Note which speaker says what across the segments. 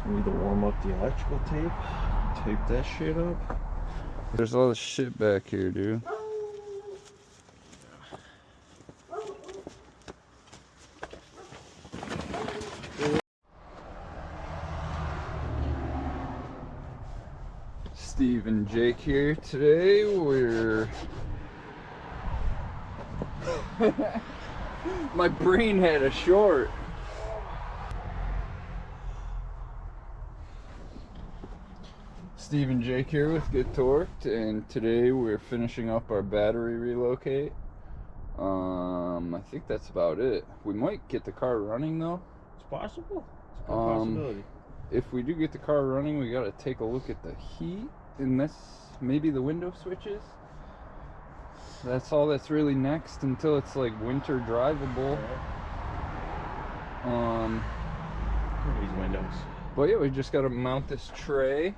Speaker 1: We need to warm up the electrical tape. Tape that shit up.
Speaker 2: There's all this shit back here, dude. Steve and Jake here today. We're my brain had a short. Steve and Jake here with Get Torqued, and today we're finishing up our battery relocate. I think that's about it. We might get the car running though.
Speaker 1: It's possible. It's a good possibility.
Speaker 2: If we do get the car running, we gotta take a look at the heat and this, maybe the window switches. That's all that's really next until it's like winter drivable.
Speaker 1: These windows.
Speaker 2: But yeah, we just gotta mount this tray.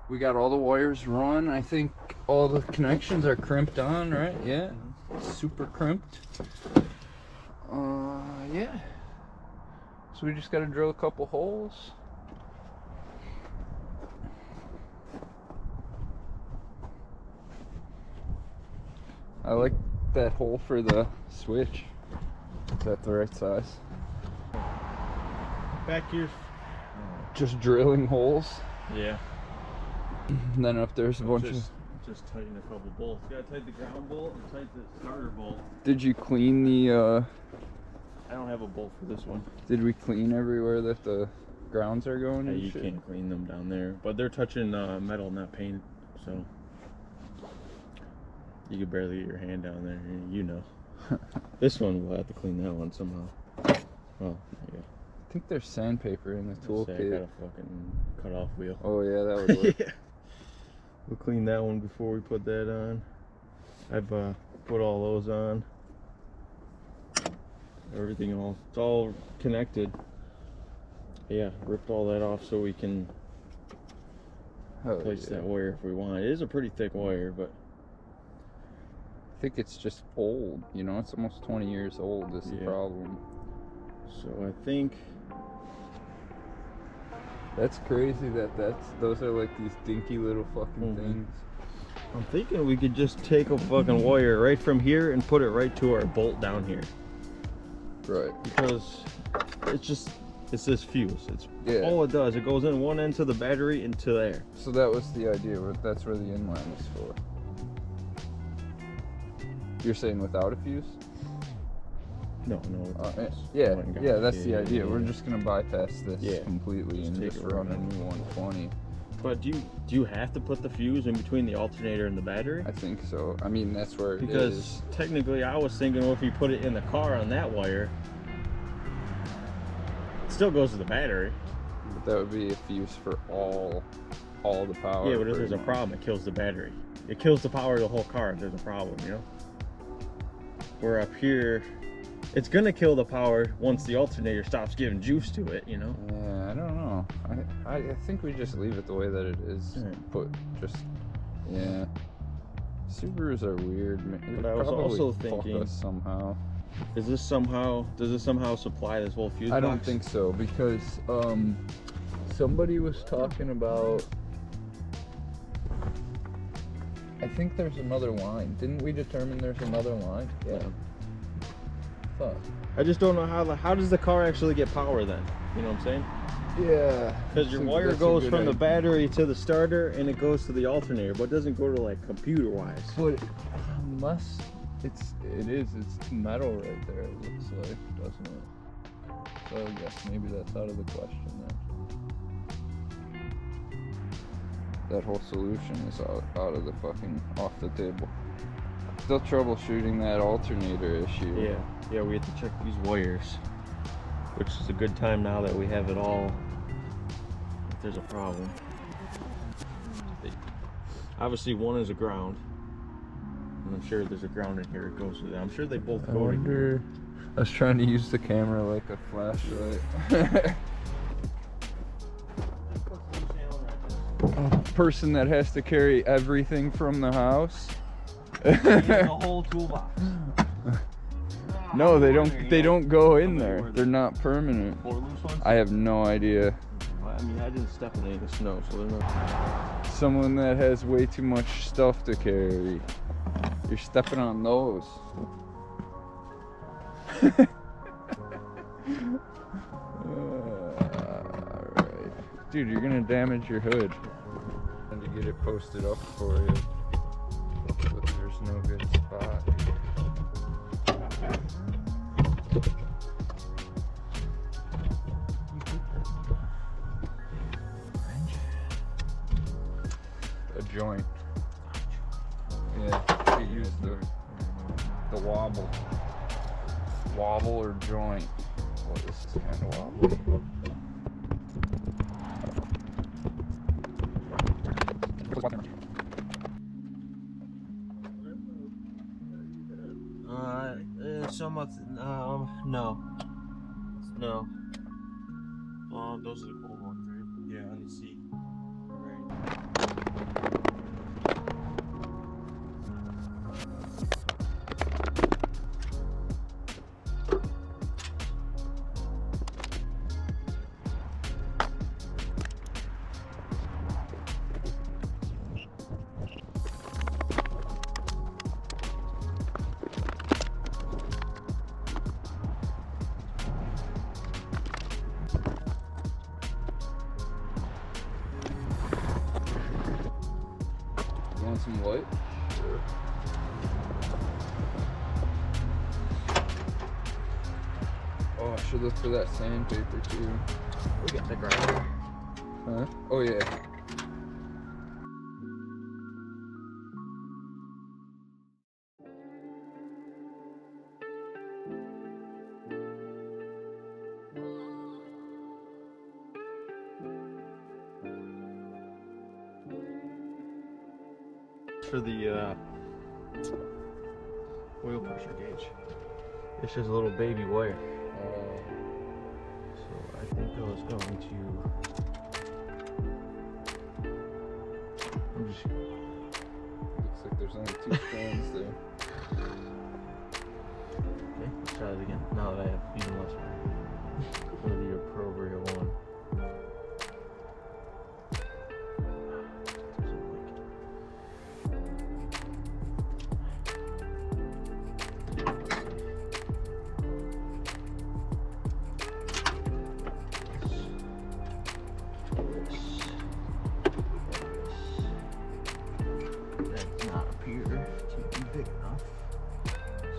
Speaker 2: We got all the wires run. I think all the connections are crimped on, right? Yeah, super crimped. Yeah. So we just gotta drill a couple holes. I like that hole for the switch. Is that the right size?
Speaker 1: Back here.
Speaker 2: Just drilling holes.
Speaker 1: Yeah.
Speaker 2: And then up there's a bunch of...
Speaker 1: Just tighten a couple bolts. You gotta tighten the ground bolt and tighten the starter bolt.
Speaker 2: Did you clean the...
Speaker 1: I don't have a bolt for this one.
Speaker 2: Did we clean everywhere that the grounds are going?
Speaker 1: Yeah,
Speaker 2: and
Speaker 1: you
Speaker 2: shit?
Speaker 1: can't clean them down there. But they're touching metal, not paint, so... You could barely get your hand down there, you know. This one, we'll have to clean that one somehow. Oh, yeah.
Speaker 2: I think there's sandpaper in the
Speaker 1: I
Speaker 2: toolkit.
Speaker 1: got a fucking cut-off wheel.
Speaker 2: Oh yeah, that would work.
Speaker 1: Yeah. We'll clean that one before we put that on. I've put all those on. Everything it's all connected. Yeah, ripped all that off so we can place that wire if we want. It is a pretty thick wire, but
Speaker 2: I think it's just old, you know, it's almost 20 years old is the problem.
Speaker 1: So I think
Speaker 2: that's crazy those are like these dinky little fucking things.
Speaker 1: I'm thinking we could just take a fucking wire right from here and put it right to our bolt down here. Right. Because it's this fuse. It's all it does. It goes in one end to the battery into there.
Speaker 2: So that was the idea. That's where the inline was for. You're saying without a fuse?
Speaker 1: No.
Speaker 2: Yeah, that's the idea. We're just gonna bypass this completely and just run a new 120.
Speaker 1: But do you have to put the fuse in between the alternator and the battery?
Speaker 2: I think so. I mean, that's where it is.
Speaker 1: Because technically, I was thinking, well, if you put it in the car on that wire, it still goes to the battery.
Speaker 2: But that would be a fuse for all the power.
Speaker 1: Yeah, but if there's a problem, it kills the battery. It kills the power of the whole car if there's a problem, you know? Where up here, it's gonna kill the power once the alternator stops giving juice to it, you know?
Speaker 2: Yeah, I don't know. I think we just leave it the way that it is. Subarus are weird.
Speaker 1: But I was also thinking,
Speaker 2: somehow.
Speaker 1: Does this somehow supply this whole fuse box?
Speaker 2: I don't think so, because somebody was talking about, I think there's another line. Didn't we determine there's another line? Yeah. Fuck.
Speaker 1: I just don't know how does the car actually get power then? You know what I'm saying?
Speaker 2: Yeah.
Speaker 1: Because your wire goes from the battery to the starter and it goes to the alternator, but it doesn't go to like computer wise.
Speaker 2: But unless it's metal right there, it looks like, doesn't it? So I guess maybe that's out of the question then. That whole solution is out of the fucking, off the table. Still troubleshooting that alternator issue.
Speaker 1: Yeah, we have to check these wires, which is a good time now that we have it all. If there's a problem, obviously one is a ground, and I'm sure there's a ground in here. It goes with it. I'm sure they both go together.
Speaker 2: I was trying to use the camera like a flashlight. A person that has to carry everything from the house.
Speaker 1: The whole toolbox.
Speaker 2: No, they don't go in there. They're not permanent.
Speaker 1: 4 loose ones?
Speaker 2: I have no idea.
Speaker 1: I mean, I didn't step in any of the snow, so they're not.
Speaker 2: Someone that has way too much stuff to carry. You're stepping on those. Alright. Dude, you're gonna damage your hood. And to get it posted up for you. But there's no good spot. A joint. Yeah, you use the wobble. Wobble or joint. Well, this is kind of wobbly.
Speaker 1: Somewhat, no. Those are the cool ones, right? Yeah, on the seat. Right.
Speaker 2: Want some light? Sure. Oh, I should look for that sandpaper too.
Speaker 1: We got the grinder.
Speaker 2: Huh? Oh yeah.
Speaker 1: For the oil pressure gauge. It's just a little baby wire. So I think I was going to. I'm just.
Speaker 2: Looks like there's only 2 strands there.
Speaker 1: Okay, let's try it again. Now that I have even less room for the appropriate one.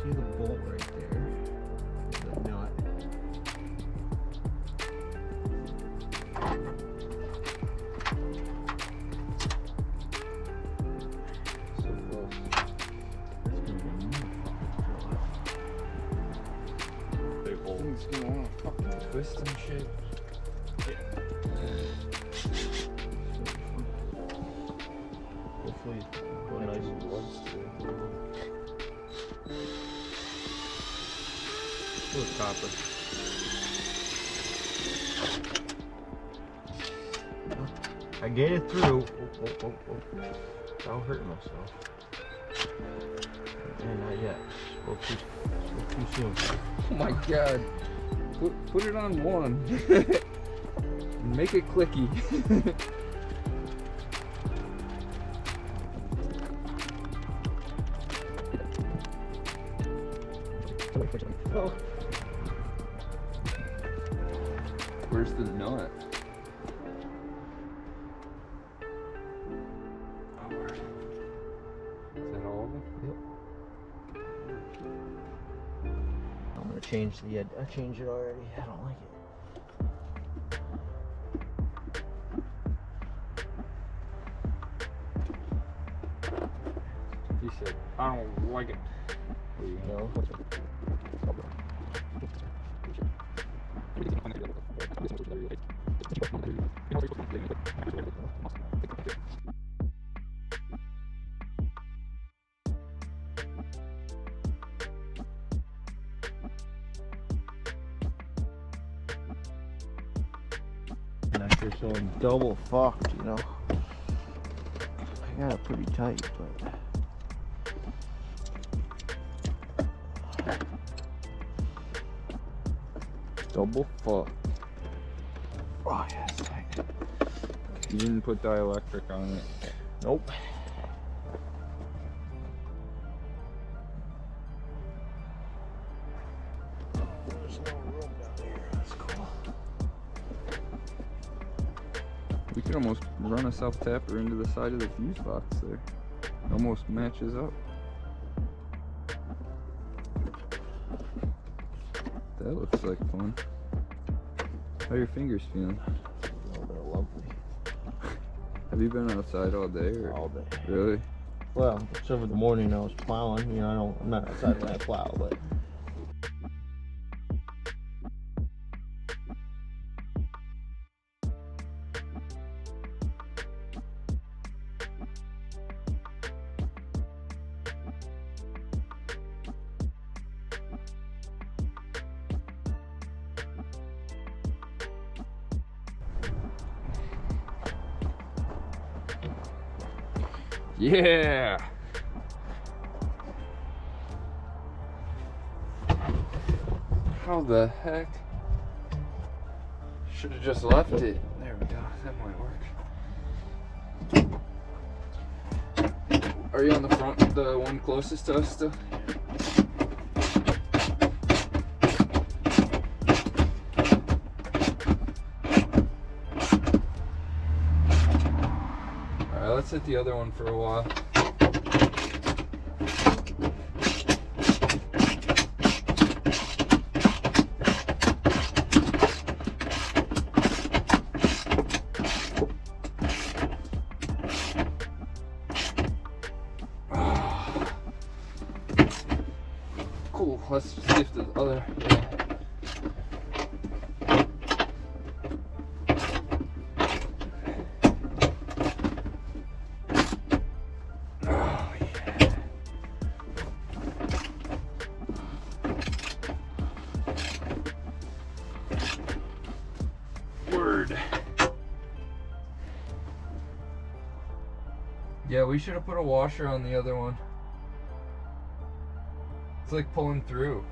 Speaker 1: See the bolt right there? The nut.
Speaker 2: So close.
Speaker 1: That's gonna be a motherfucker. Big hole.
Speaker 2: Thing's gonna wanna fucking twist and shit.
Speaker 1: Hopefully go nice and close to it. With copper. I get it through. I'll hurt myself. And not yet. Spoke too soon.
Speaker 2: Oh my god. Put it on 1. Make it clicky.
Speaker 1: Oh.
Speaker 2: Where's the nut? Oh, where? Is that all of it?
Speaker 1: Yep. I'm gonna change the. I changed it already. I don't like it.
Speaker 2: He said, I don't like it. There you go.
Speaker 1: Now you're so double fucked, you know. I got it pretty tight, but.
Speaker 2: Double fuck.
Speaker 1: Oh, yes.
Speaker 2: You didn't put dielectric on it.
Speaker 1: Nope. There's no room down here. That's cool.
Speaker 2: We could almost run a self-tapper into the side of the fuse box there. Almost matches up. That looks like fun. How are your fingers feeling?
Speaker 1: Oh, they're lovely.
Speaker 2: Have you been outside all day? Or?
Speaker 1: All day.
Speaker 2: Really?
Speaker 1: Well, except for the morning I was plowing. You know, I'm not outside when I plow, but.
Speaker 2: Yeah! How the heck? Should have just left it. There we go. That might work. Are you on the front, the one closest to us still? Alright, let's hit the other one for a while. Cool, let's see if the other, Oh, yeah. Word. Yeah, we should have put a washer on the other one. It's like pulling through.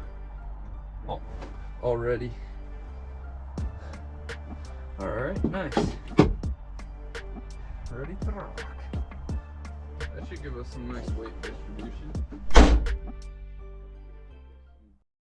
Speaker 2: Oh, already. Alright, nice. Ready to rock. That should give us some nice weight distribution.